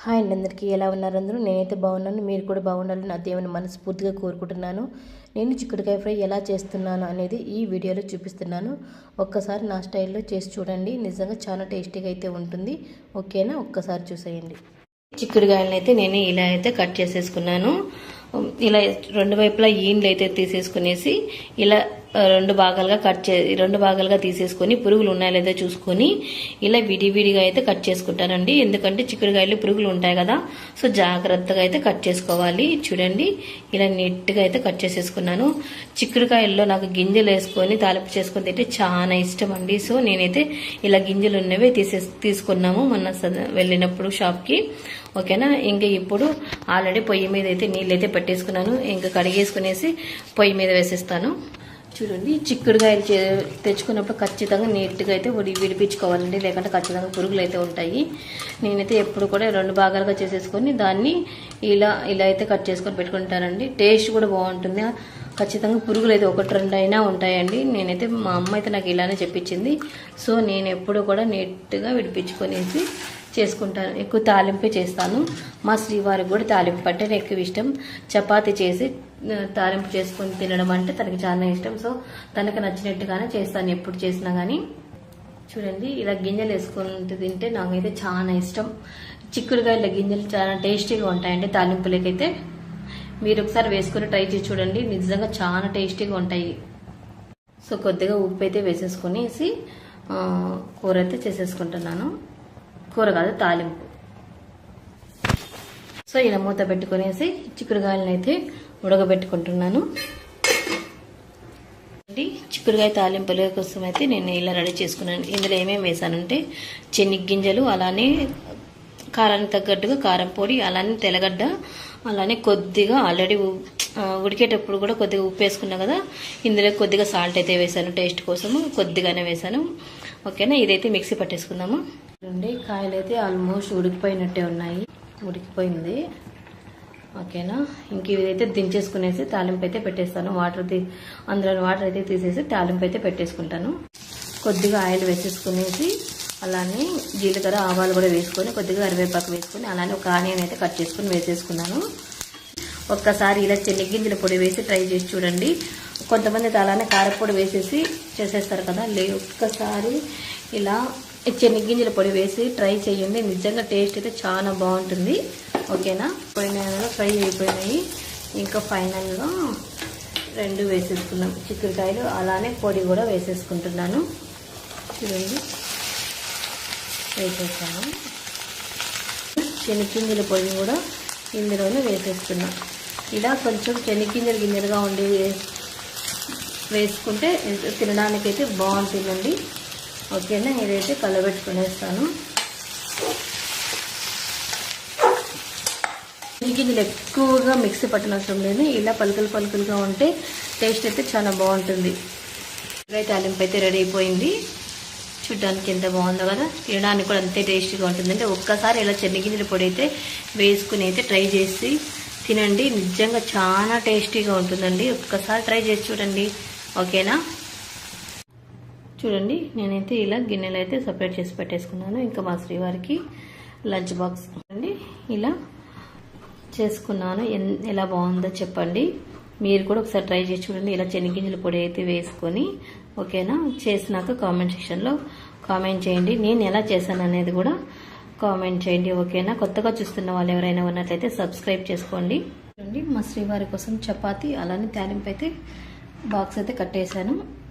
Hi అండి, అందరికీ ఎలా ఉన్నారు అందరూ? నేనైతే బాగున్నాను. మీరు కూడా బాగుండాలని నా దేవుని మనస్ఫూర్తిగా కోరుకుంటున్నాను. నేను చిక్కుడుకాయ ఫ్రై ఎలా చేస్తున్నాను అనేది ఈ వీడియోలో చూపిస్తున్నాను. ఒక్కసారి నా స్టైల్లో చేసి చూడండి, నిజంగా చాలా టేస్టీగా అయితే ఉంటుంది. ఓకేనా? ఒక్కసారి చూసేయండి. చిక్కుడుకాయలను అయితే నేను ఇలా అయితే కట్ చేసేసుకున్నాను. ఇలా రెండు వైపులా ఈన్లు అయితే తీసేసుకునేసి ఇలా రెండు భాగాలుగా తీసేసుకొని పురుగులు ఉన్నాయో లేదో చూసుకొని ఇలా విడివిడిగా అయితే కట్ చేసుకుంటానండి. ఎందుకంటే చిక్కుడుకాయలు పురుగులు ఉంటాయి కదా, సో జాగ్రత్తగా అయితే కట్ చేసుకోవాలి. చూడండి, ఇలా నీట్గా అయితే కట్ చేసేసుకున్నాను. చిక్కుడుకాయల్లో నాకు గింజలు వేసుకొని తాలింపు చేసుకొని తింటే చాలా ఇష్టం అండి. సో నేనైతే ఇలా గింజలు ఉన్నవే తీసుకున్నాము మొన్న వెళ్ళినప్పుడు షాప్కి. ఓకేనా? ఇంకా ఇప్పుడు ఆల్రెడీ పొయ్యి మీద అయితే నీళ్ళు అయితే పెట్టేసుకున్నాను. ఇంకా కడిగేసుకునేసి పొయ్యి మీద వేసేస్తాను. చూడండి, చిక్కుడుకాయలు తెచ్చుకున్నప్పుడు ఖచ్చితంగా నీట్గా అయితే విడిపించుకోవాలండి, లేకుంటే ఖచ్చితంగా పురుగులు అయితే ఉంటాయి. నేనైతే ఎప్పుడు కూడా రెండు భాగాలుగా చేసేసుకొని దాన్ని ఇలా అయితే కట్ చేసుకొని పెట్టుకుంటానండి. టేస్ట్ కూడా బాగుంటుంది. ఖచ్చితంగా పురుగులు అయితే ఒకటి రెండు అయినా ఉంటాయండి. నేనైతే మా అమ్మ అయితే నాకు ఇలానే చెప్పించింది. సో నేను ఎప్పుడు కూడా నీట్గా విడిపించుకొనేసి చేసుకుంటాను. ఎక్కువ తాలింపే చేస్తాను. మా శ్రీవారికి కూడా తాలింపు అంటే ఎక్కువ ఇష్టం. చపాతీ చేసి తాలింపు చేసుకొని తినడం అంటే తనకి చాలా ఇష్టం. సో తనకు నచ్చినట్టుగానే చేస్తాను ఎప్పుడు చేసినా కానీ. చూడండి, ఇలా గింజలు వేసుకుంటూ తింటే నాకైతే చాలా ఇష్టం. చిక్కుడుకాయల గింజలు చాలా టేస్టీగా ఉంటాయండి తాలింపులకైతే. మీరు ఒకసారి వేసుకొని ట్రై చేసి చూడండి, నిజంగా చాలా టేస్టీగా ఉంటాయి. సో కొద్దిగా ఉప్పు అయితే వేసేసుకునేసి కూర అయితే చేసేసుకుంటున్నాను. కూర కాదు, తాలింపు. సో ఇలా మూత పెట్టుకునేసి చిక్కుడుకాయలను అయితే ఉడకబెట్టుకుంటున్నాను. చిక్కుడుకాయ తాలింపుల కోసం అయితే నేను ఇలా రెడీ చేసుకున్నాను. ఇందులో ఏమేమి వేసానంటే చెనిగ్గింజలు, అలానే కారానికి తగ్గట్టుగా కారం పొడి, అలానే తెల్లగడ్డ, అలానే కొద్దిగా ఆల్రెడీ ఉడికేటప్పుడు కూడా కొద్దిగా ఉప్పు వేసుకున్నా కదా, ఇందులో కొద్దిగా సాల్ట్ అయితే వేసాను, టేస్ట్ కోసము కొద్దిగానే వేసాను. ఓకేనా? ఇదైతే మిక్సీ పట్టేసుకుందాము. చూడండి, కాయలు అయితే ఆల్మోస్ట్ ఉడికిపోయినట్టే ఉన్నాయి, ఉడికిపోయింది. ఓకేనా? ఇంక ఇదైతే దించేసుకునేసి తాలింపు అయితే పెట్టేస్తాను. అందులో వాటర్ అయితే తీసేసి తాలింపు అయితే పెట్టేసుకుంటాను. కొద్దిగా ఆయిల్ వేసేసుకునేసి అలానే జీలకర్ర ఆవాలు కూడా వేసుకొని కొద్దిగా కరివేపాకు వేసుకొని అలానే ఒక ఆనియన్ అయితే కట్ చేసుకుని వేసేసుకున్నాను. ఒక్కసారి ఇలా చెనిగ్గింజల పొడి వేసి ట్రై చేసి చూడండి. కొంతమంది అలానే కారపొడి వేసేసి చేసేస్తారు కదా, ఒక్కసారి ఇలా చెనిగ్గింజల పొడి వేసి ట్రై చేయండి. నిజంగా టేస్ట్ అయితే చాలా బాగుంటుంది. ఓకేనా? ఫ్రై అయిపోయినాయి. ఇంకా ఫైనల్గా రెండు వేసేసుకున్నాం చిక్కుడుకాయలు, అలానే పొడి కూడా వేసేసుకుంటున్నాను. చూడండి, వేసేసాను. చెనిగ్గింజల పొడి కూడా ఇందులోనే వేసేస్తున్నాం. ఇలా కొంచెం గింజలుగా ఉండి వేసుకుంటే తినడానికైతే బాగుంటుందండి. ఓకేనా? ఇదైతే కలబెట్టుకునేస్తాను. గింజలు ఎక్కువగా మిక్సీ పట్టనవసరం లేదు, ఇలా పలుకులుగా ఉంటే టేస్ట్ అయితే చాలా బాగుంటుంది. తాలింపు అయితే రెడీ అయిపోయింది. చూడ్డానికి ఎంత బాగుందో కదా, తినడానికి కూడా అంతే టేస్టీగా ఉంటుంది. అంటే ఒక్కసారి ఇలా చెనిగ్గింజల పొడి అయితే వేసుకుని అయితే ట్రై చేసి తినండి, నిజంగా చాలా టేస్టీగా ఉంటుందండి. ఒక్కసారి ట్రై చేసి చూడండి. ఓకేనా? చూడండి, నేనైతే ఇలా గిన్నెలు అయితే సపరేట్ చేసి పెట్టేసుకున్నాను. ఇంకా మా శ్రీవారికి లంచ్ బాక్స్ అండి ఇలా చేసుకున్నాను. ఎలా బాగుందో చెప్పండి. మీరు కూడా ఒకసారి ట్రై చేసి చూడండి, ఇలా చెనిగ్గింజల పొడి అయితే వేసుకొని. ఓకేనా? చేసినాక కామెంట్ సెక్షన్లో కామెంట్ చేయండి, నేను ఎలా చేశాను అనేది కూడా కామెంట్ చేయండి. ఓకేనా? కొత్తగా చూస్తున్న వాళ్ళు ఎవరైనా ఉన్నట్లయితే సబ్స్క్రైబ్ చేసుకోండి. చూడండి, మా శ్రీవారి కోసం చపాతీ అలానే తాలింపు అయితే బాక్స్ అయితే కట్టేశాను.